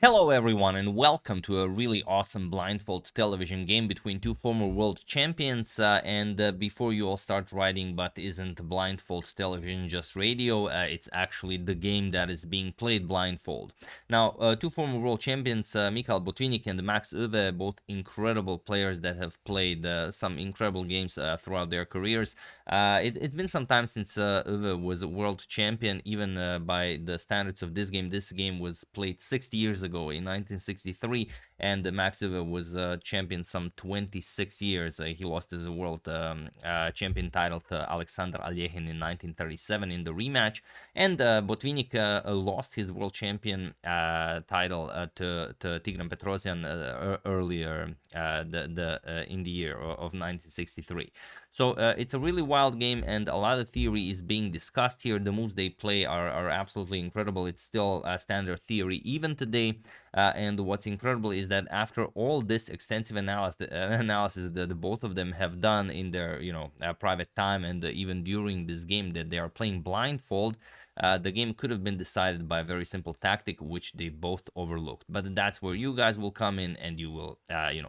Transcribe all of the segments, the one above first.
Hello everyone and welcome to a really awesome blindfold television game between two former world champions before you all start writing, but isn't blindfold television just radio? It's actually the game that is being played blindfold. Now, two former world champions, Mikhail Botvinnik and Max Euwe, both incredible players that have played some incredible games throughout their careers. It's been some time since Euwe was a world champion, even by the standards of this game. This game was played 60 years ago in 1963, and Max Euwe was champion some 26 years. He lost his world champion title to Alexander Alekhine in 1937 in the rematch, and Botvinnik lost his world champion title to Tigran Petrosyan earlier in the year of 1963. So it's a really wild game, and a lot of theory is being discussed here. The moves they play are absolutely incredible. It's still a standard theory even today. And what's incredible is that after all this extensive analysis that both of them have done in their private time, and even during this game that they are playing blindfold, the game could have been decided by a very simple tactic, which they both overlooked. But that's where you guys will come in, and you will,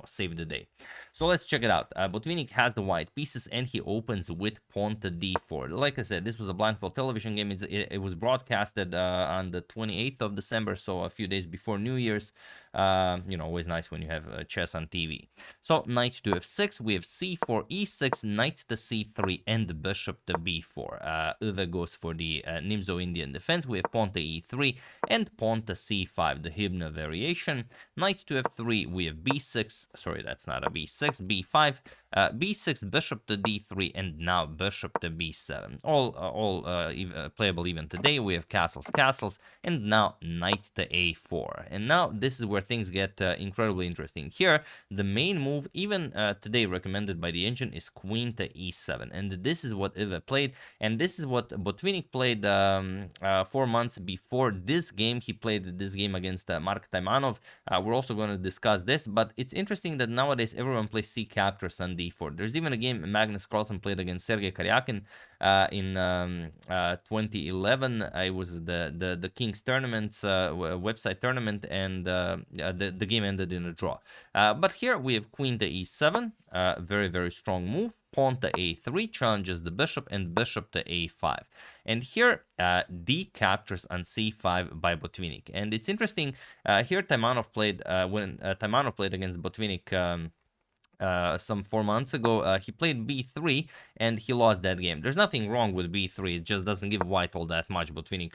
save the day. So let's check it out. Botvinnik has the white pieces, and he opens with pawn to d4. Like I said, this was a blindfold television game. It was broadcasted on the 28th of December, so a few days before New Year's. Always nice when you have chess on TV. So knight to f6, we have c4, e6, knight to c3, and bishop to b4. Euwe goes for the Nimzo-Indian defense. We have pawn to e3 and pawn to c5, the Huebner variation. Knight to f3, we have b6, sorry, that's not a b6, b5, b6, bishop to d3, and now bishop to b7. All playable even today. We have castles, and now knight to a4. And now this is where things get incredibly interesting. Here, the main move, even today recommended by the engine, is queen to e7. And this is what Euwe played, and this is what Botvinnik played 4 months before this game. He played this game against Mark Taimanov. We're also going to discuss this, but it's interesting that nowadays everyone plays c captures on d4. There's even a game Magnus Carlsen played against Sergei Karyakin in 2011. It was the King's Tournaments website tournament, and the game ended in a draw. But here we have queen to e7, very, very strong move. Pawn to a3 challenges the bishop, and bishop to a5. And here, d captures on c5 by Botvinnik. And it's interesting, here Taimanov played, when Taimanov played against Botvinnik some 4 months ago, he played b3 and he lost that game. There's nothing wrong with b3, it just doesn't give white all that much. Botvinnik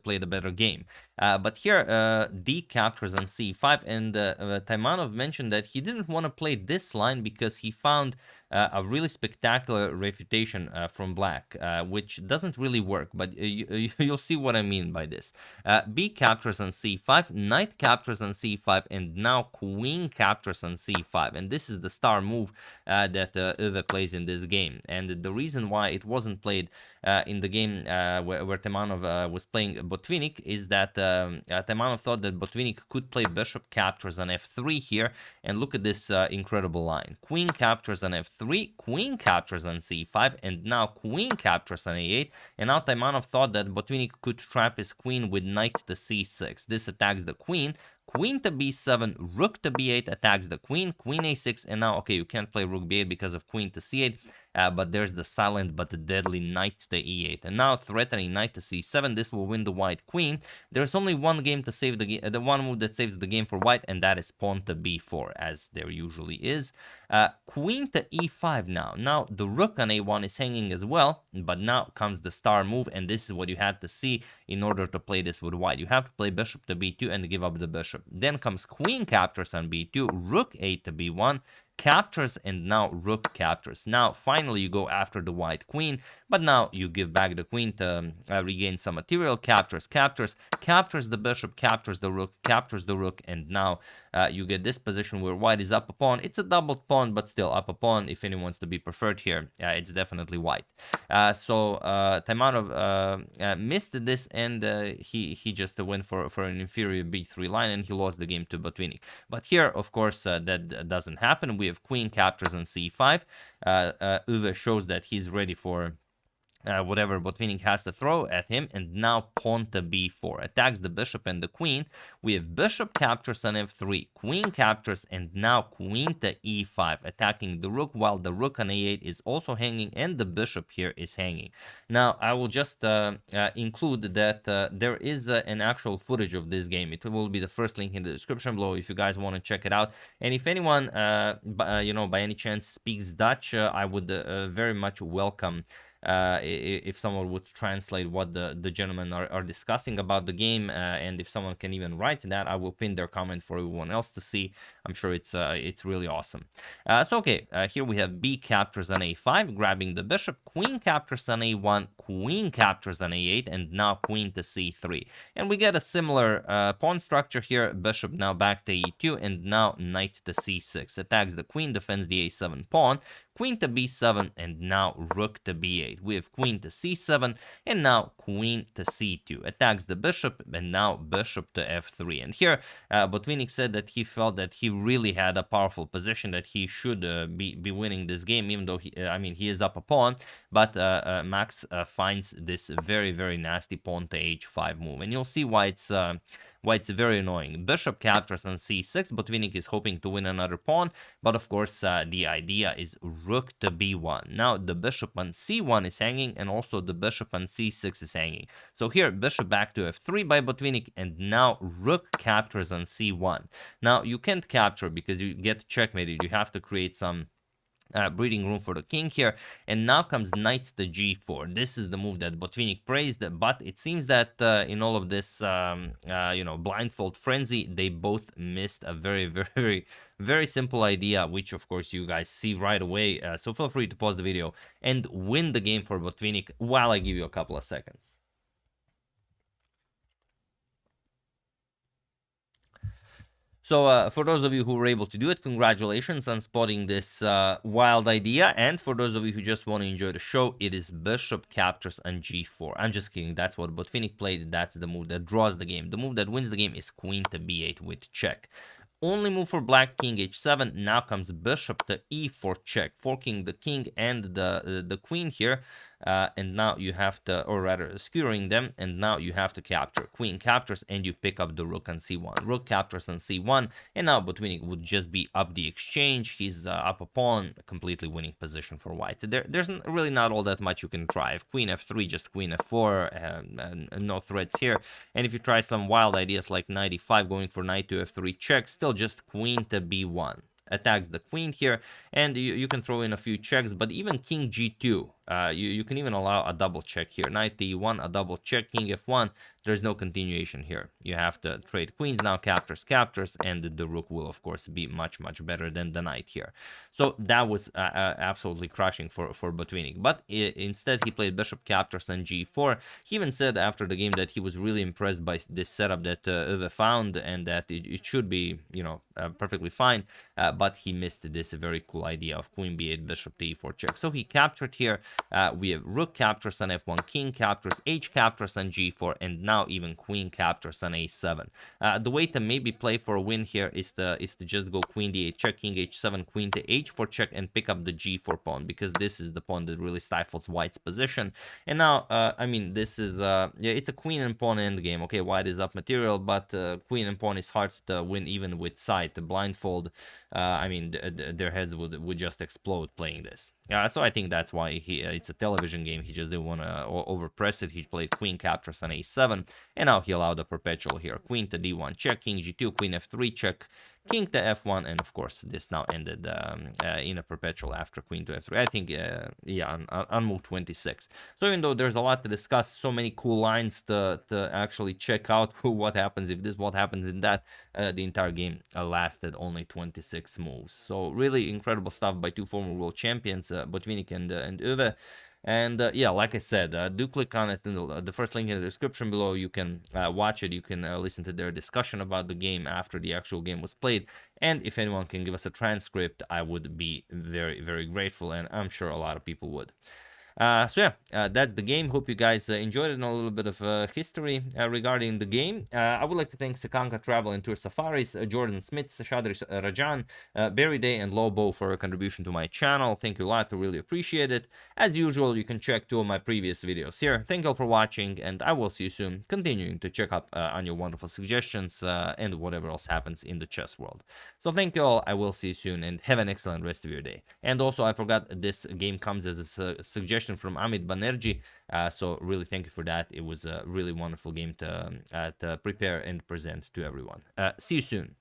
played a better game. But here, d captures on c5, and Taimanov mentioned that he didn't want to play this line because he found a really spectacular refutation from black, which doesn't really work, but you'll see what I mean by this. B captures on c5, knight captures on c5, and now queen captures on c5. And this is the star move that Euwe plays in this game. And the reason why it wasn't played in the game where Taimanov was playing Botvinnik is that Taimanov thought that Botvinnik could play bishop captures on f3 here. And look at this incredible line. Queen captures on f3, queen captures on c5, and now queen captures on a8. And now Taimanov thought that Botvinnik could trap his queen with knight to c6. This attacks the queen. Queen to b7, rook to b8 attacks the queen, queen a6, and now, okay, you can't play rook b8 because of queen to c8, but there's the silent but the deadly knight to e8. And now threatening knight to c7, this will win the white queen. There's only one game to save the game, the one move that saves the game for white, and that is pawn to b4, as there usually is. Queen to e5 now. Now the rook on a1 is hanging as well, but now comes the star move, and this is what you had to see in order to play this with white. You have to play bishop to b2 and give up the bishop. Then comes queen captures on b2, rook 8 to b1, captures, and now rook captures. Now finally you go after the white queen, but now you give back the queen to regain some material. Captures the bishop, captures the rook, and now you get this position where white is up a pawn. It's a doubled pawn, but still up a pawn. If anyone's to be preferred here, it's definitely white. So Taimanov missed this, and he just went for an inferior b3 line, and he lost the game to Botvinnik. But here, of course, that doesn't happen. We have queen captures on c5. Euwe shows that he's ready for whatever Botvinnik has to throw at him, and now pawn to b4, attacks the bishop and the queen. We have bishop captures on f3, queen captures, and now queen to e5, attacking the rook, while the rook on a8 is also hanging, and the bishop here is hanging. Now, I will just include that there is an actual footage of this game. It will be the first link in the description below if you guys want to check it out. And if anyone, by any chance speaks Dutch, I would very much welcome if someone would translate what the gentlemen are discussing about the game, and if someone can even write that, I will pin their comment for everyone else to see. I'm sure it's really awesome. So okay, here we have b captures on a5, grabbing the bishop, queen captures on a1, queen captures on a8, and now queen to c3. And we get a similar pawn structure here, bishop now back to e2, and now knight to c6, attacks the queen, defends the a7 pawn, queen to b7, and now rook to b8. We have queen to c7, and now queen to c2. Attacks the bishop, and now bishop to f3. And here, Botvinnik said that he felt that he really had a powerful position, that he should be winning this game, even though he is up a pawn. But Max finds this very, very nasty pawn to h5 move, and you'll see why it's very annoying. Bishop captures on c6. Botvinnik is hoping to win another pawn, but of course the idea is rook to b1. Now the bishop on c1 is hanging, and also the bishop on c6 is hanging. So here, bishop back to f3 by Botvinnik, and now rook captures on c1. Now you can't capture because you get checkmated. You have to create some breathing room for the king here, and now comes knight to g4. This is the move that Botvinnik praised, but it seems that in all of this blindfold frenzy, they both missed a very, very, very, very simple idea, which of course you guys see right away. So feel free to pause the video and win the game for Botvinnik while I give you a couple of seconds. So for those of you who were able to do it, congratulations on spotting this wild idea. And for those of you who just want to enjoy the show, it is bishop captures on g4. I'm just kidding. That's what Botvinnik played. That's the move that draws the game. The move that wins the game is queen to b8 with check. Only move for black, king h7. Now comes bishop to e4 check, forking the king and the queen here. And now you have to, or rather skewering them, and now you have to capture. Queen captures, and you pick up the rook on c1. Rook captures on c1, and now Botvinnik would just be up the exchange. He's up a pawn, completely winning position for white. There's really not all that much you can try. If queen f3, just queen f4, and no threats here. And if you try some wild ideas like knight e5, going for knight to f3 check, still just queen to b1. Attacks the queen here, and you can throw in a few checks, but even king g2, you can even allow a double check here. Knight to e1, a double check, king f1. There's no continuation here. You have to trade queens now, captures, and the rook will of course be much, much better than the knight here. So that was absolutely crushing for Botvinnik. But instead he played bishop captures on g4. He even said after the game that he was really impressed by this setup that Euwe found, and that it should be, perfectly fine. But he missed this very cool idea of queen b8, bishop to e4 check. So he captured here. We have rook captures on f1, king captures, h captures on g4, and now even queen captures on a7. The way to maybe play for a win here is to just go queen d8 check, king h7, queen to h4 check, and pick up the g4 pawn, because this is the pawn that really stifles white's position. And now, this is it's a queen and pawn endgame. Okay, white is up material, but queen and pawn is hard to win even with sight. Blindfold, their heads would just explode playing this. So I think that's why it's a television game. He just didn't want to overpress it. He played queen captures on a7, and now he allowed a perpetual here. Queen to d1 check, king g2, queen f3 check, king to f1, and of course this now ended in a perpetual after queen to f3. I think, on move 26. So even though there's a lot to discuss, so many cool lines to actually check out what happens if this, what happens in that, the entire game lasted only 26 moves. So really incredible stuff by two former world champions, Botvinnik and Euwe. And like I said, do click on it in the first link in the description below. You can watch it. You can listen to their discussion about the game after the actual game was played. And if anyone can give us a transcript, I would be very, very grateful, and I'm sure a lot of people would. So yeah, that's the game. Hope you guys enjoyed it and a little bit of history regarding the game. I would like to thank Sakanka Travel and Tour Safaris, Jordan Smith, Shadri Rajan, Barry Day, and Lobo for a contribution to my channel. Thank you a lot. I really appreciate it. As usual, you can check 2 of my previous videos here. Thank you all for watching, and I will see you soon, continuing to check up on your wonderful suggestions and whatever else happens in the chess world. So thank you all. I will see you soon, and have an excellent rest of your day. And also, I forgot, this game comes as a suggestion from Amit Banerjee, so really thank you for that. It was a really wonderful game to prepare and present to everyone. See you soon.